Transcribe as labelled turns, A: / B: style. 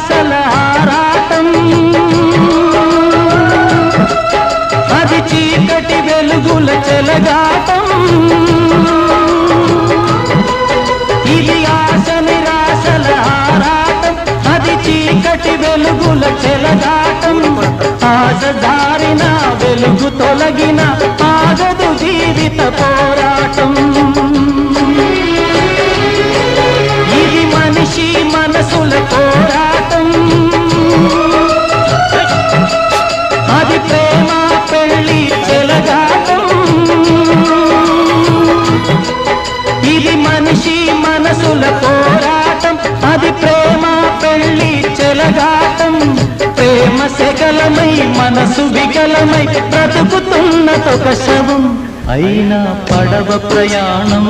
A: ఆశల ఆరాటం, అది చీకటి వెలుగుల చెలగాటం. ఇది ఆశ నిరాశల ఆరాటం, అది చీకటి వెలుగుల చెలగాటం. ఆశ దారిన వెలుగు తొలగిన ఆగదు జీవిత పోరాటం. ఇది మనిషి మనసుల పోరాటం, అది ప్రేమ పెళ్లి చెలగాటం. ఇది మనిషి మనసుల పోరాటం, అది ప్రేమ పెళ్లి చెలగాటం. ప్రేమ సెగలమై మనసు వికలమై బ్రతుకుతున్నదొక శవం, అయినా పడవ ప్రయాణం.